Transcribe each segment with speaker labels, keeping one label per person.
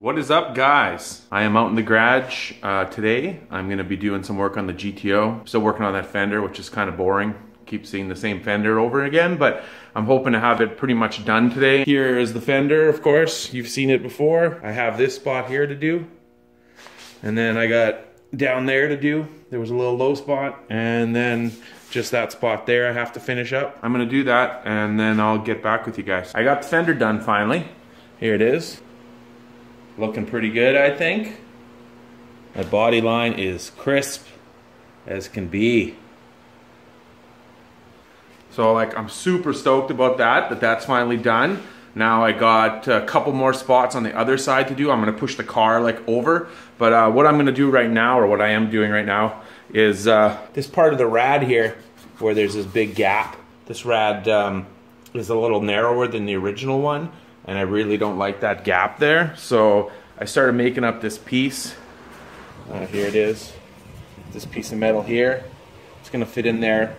Speaker 1: What is up, guys? I am out in the garage today. I'm gonna be doing some work on the GTO. Still working on that fender, which is kind of boring. Keep seeing the same fender over again, but I'm hoping to have it pretty much done today. Here is the fender, of course. You've seen it before. I have this spot here to do. And then I got down there to do. There was a little low spot. And then just that spot there I have to finish up. I'm gonna do that and then I'll get back with you guys. I got the fender done finally. Here it is. Looking pretty good, I think. My body line is crisp as can be. So like, I'm super stoked about that's finally done. Now I got a couple more spots on the other side to do. I'm gonna push the car like over. But what I'm gonna do right now, or what I am doing right now, is this part of the rad here, where there's this big gap. This rad is a little narrower than the original one, and I really don't like that gap there. So I started making up this piece. Here it is. This piece of metal here. It's gonna fit in there.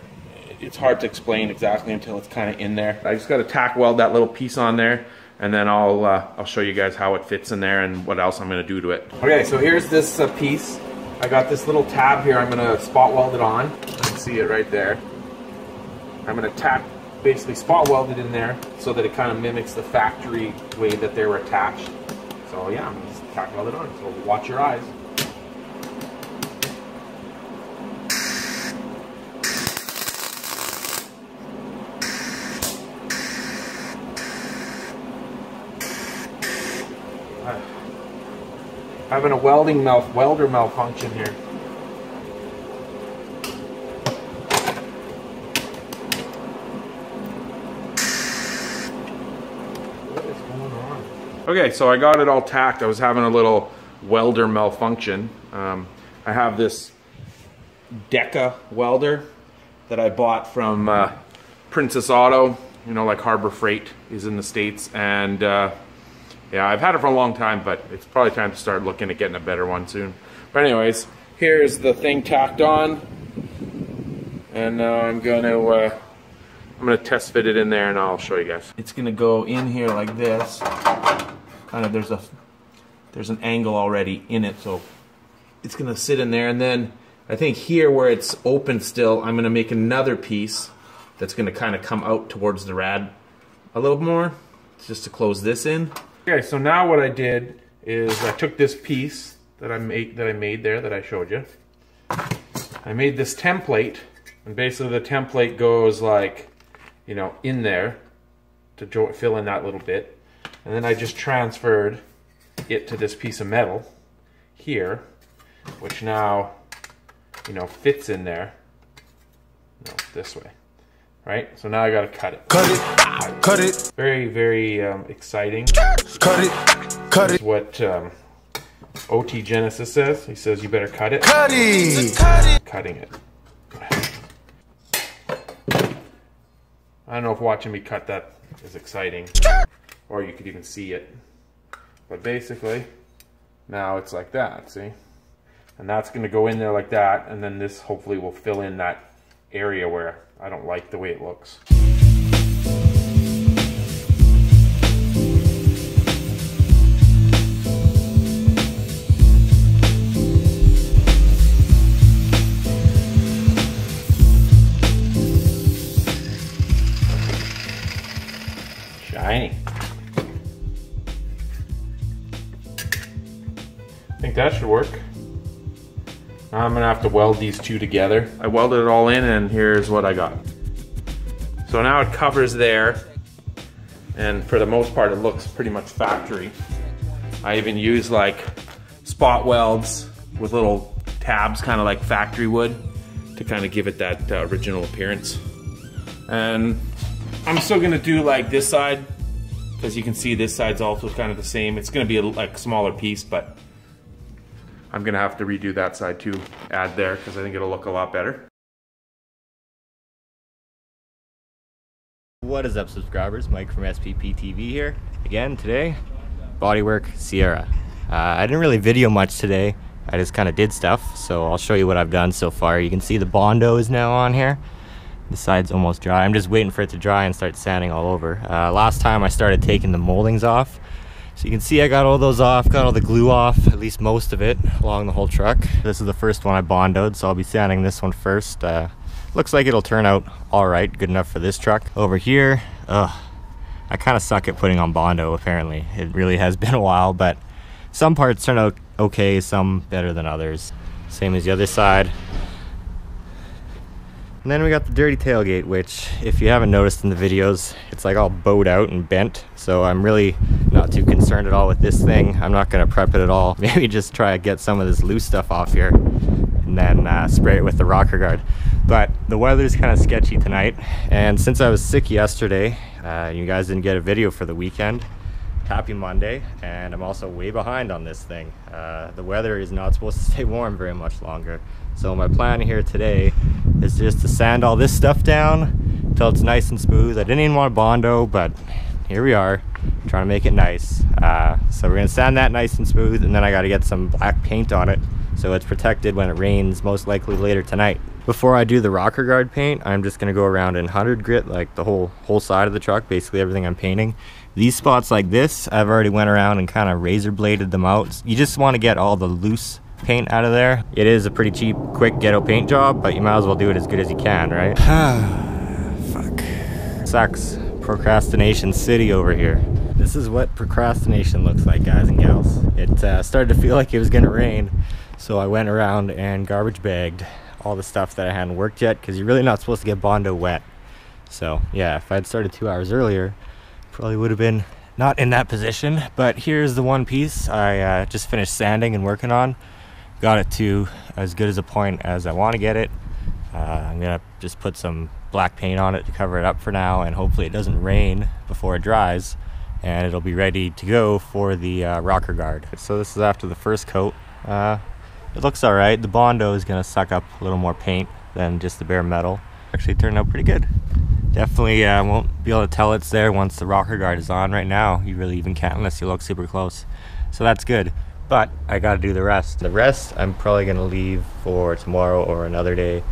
Speaker 1: It's hard to explain exactly until it's kind of in there. I just got to tack weld that little piece on there, and then I'll show you guys how it fits in there and what else I'm going to do to it. Okay, so here's this piece. I got this little tab here. I'm going to spot weld it on. You can see it right there. I'm going to basically spot weld it in there so that it kind of mimics the factory way that they were attached. So yeah, I'm going to just tack weld it on. So watch your eyes. Having a welder malfunction here. What is going on? Okay, so I got it all tacked. I was having a little welder malfunction. I have this Deca welder that I bought from Princess Auto. You know, like Harbor Freight is in the States, and yeah, I've had it for a long time, but it's probably time to start looking at getting a better one soon. But anyways, here's the thing tacked on, and now I'm gonna test fit it in there, and I'll show you guys. It's gonna go in here like this. Kind of there's an angle already in it, so it's gonna sit in there, and then I think here where it's open still, I'm gonna make another piece that's gonna kind of come out towards the rad a little more, just to close this in. Okay, so now what I did is I took this piece that I made there that I showed you. I made this template, and basically the template goes like, you know, in there to fill in that little bit, and then I just transferred it to this piece of metal here, which now, you know, fits in there. No, this way. Right? So now I gotta cut it. Cut it. Very, very exciting. Cut it. Is what OT Genesis says. He says you better cut it. Cutting it. I don't know if watching me cut that is exciting, or you could even see it. But basically, now it's like that, see? And that's gonna go in there like that, and then this hopefully will fill in that area where I don't like the way it looks. Shiny. I think that should work. Now I'm gonna have to weld these two together. I welded it all in, and here's what I got. So now it covers there, and for the most part it looks pretty much factory. I even use like spot welds with little tabs, kind of like factory wood, to kind of give it that original appearance. And I'm still gonna do like this side, because you can see this side's also kind of the same. It's gonna be a like smaller piece, but I'm gonna have to redo that side too, add there, because I think it'll look a lot better.
Speaker 2: What is up, subscribers? Mike from SPPTV here. Again today, bodywork Sierra. I didn't really video much today. I just kind of did stuff, so I'll show you what I've done so far. You can see the Bondo is now on here. The side's almost dry. I'm just waiting for it to dry and start sanding all over. Last time I started taking the moldings off, So you can see I got all those off, got all the glue off, at least most of it, along the whole truck. This is the first one I bondoed, so I'll be sanding this one first. Looks like it'll turn out all right, good enough for this truck. Over here, I kind of suck at putting on Bondo, apparently. It really has been a while, but some parts turn out okay, some better than others. Same as the other side. And then we got the dirty tailgate, which, if you haven't noticed in the videos, it's like all bowed out and bent. So I'm really not too concerned at all with this thing. I'm not gonna prep it at all. Maybe just try to get some of this loose stuff off here and then spray it with the rocker guard. But the weather's kind of sketchy tonight. And since I was sick yesterday, you guys didn't get a video for the weekend. Happy Monday, and I'm also way behind on this thing. The weather is not supposed to stay warm very much longer. So my plan here today is just to sand all this stuff down until it's nice and smooth. I didn't even want to Bondo, but here we are, trying to make it nice. So we're gonna sand that nice and smooth, and then I gotta get some black paint on it so it's protected when it rains, most likely later tonight. Before I do the rocker guard paint, I'm just gonna go around in 100 grit, like the whole side of the truck, basically everything I'm painting. These spots like this, I've already went around and kind of razor bladed them out. You just want to get all the loose paint out of there. It is a pretty cheap, quick ghetto paint job, but you might as well do it as good as you can, right? Fuck. Sucks. Procrastination city over here. This is what procrastination looks like, guys and gals. It started to feel like it was gonna rain, so I went around and garbage bagged all the stuff that I hadn't worked yet, because you're really not supposed to get Bondo wet. So yeah, if I'd started 2 hours earlier, probably would have been not in that position. But here's the one piece I just finished sanding and working on. Got it to as good as a point as I want to get it. I'm gonna just put some black paint on it to cover it up for now, and hopefully it doesn't rain before it dries, and it'll be ready to go for the rocker guard. So this is after the first coat. It looks all right. The Bondo is gonna suck up a little more paint than just the bare metal. Actually turned out pretty good. Definitely won't be able to tell it's there once the rocker guard is on. Right now you really even can't unless you look super close, so that's good. But I gotta do the rest. The rest I'm probably gonna leave for tomorrow or another day,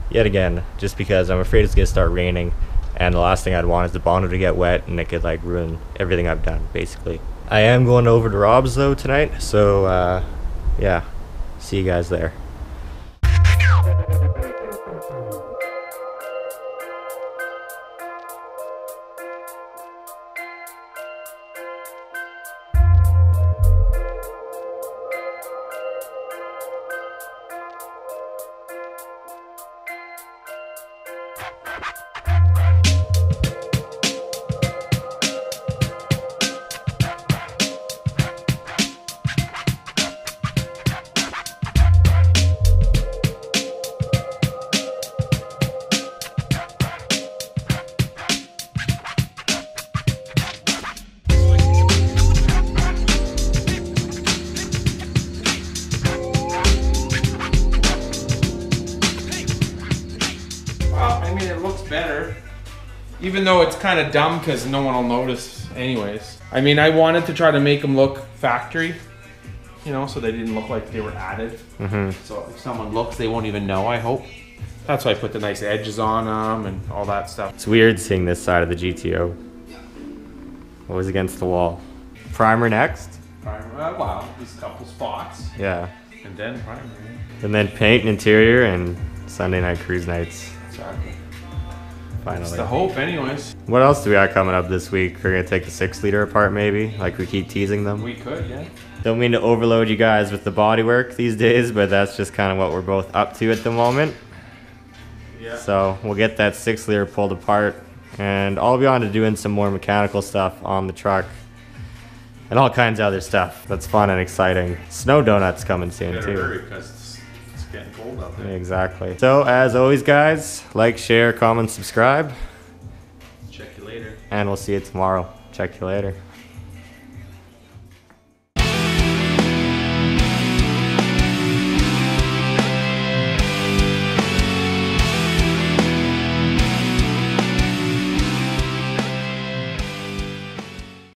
Speaker 2: yet again, just because I'm afraid it's gonna start raining, and the last thing I'd want is the Bondo to get wet and it could like ruin everything I've done, basically. I am going over to Rob's though tonight, so yeah, see you guys there.
Speaker 1: Better, even though it's kind of dumb because no one will notice anyways. I mean, I wanted to try to make them look factory, you know, so they didn't look like they were added. So if someone looks, they won't even know, I hope. That's why I put the nice edges on them and all that stuff.
Speaker 2: It's weird seeing this side of the GTO always against the wall. Primer next.
Speaker 1: Primer, wow, just a couple spots.
Speaker 2: Yeah.
Speaker 1: And then primer.
Speaker 2: And then paint and interior and Sunday night cruise nights.
Speaker 1: Exactly.
Speaker 2: Finally.
Speaker 1: It's the hope anyways.
Speaker 2: What else do we got coming up this week? We're gonna take the 6-liter apart maybe, like we keep teasing them.
Speaker 1: We could, yeah.
Speaker 2: Don't mean to overload you guys with the bodywork these days, but that's just kind of what we're both up to at the moment. Yeah. So we'll get that 6-liter pulled apart, and I'll be on to doing some more mechanical stuff on the truck and all kinds of other stuff that's fun and exciting. Snow donuts coming soon too.
Speaker 1: Hurry, because it's getting cold out there.
Speaker 2: Exactly. So as always guys, like, share, comment, subscribe.
Speaker 1: Check you later.
Speaker 2: And we'll see you tomorrow. Check you later.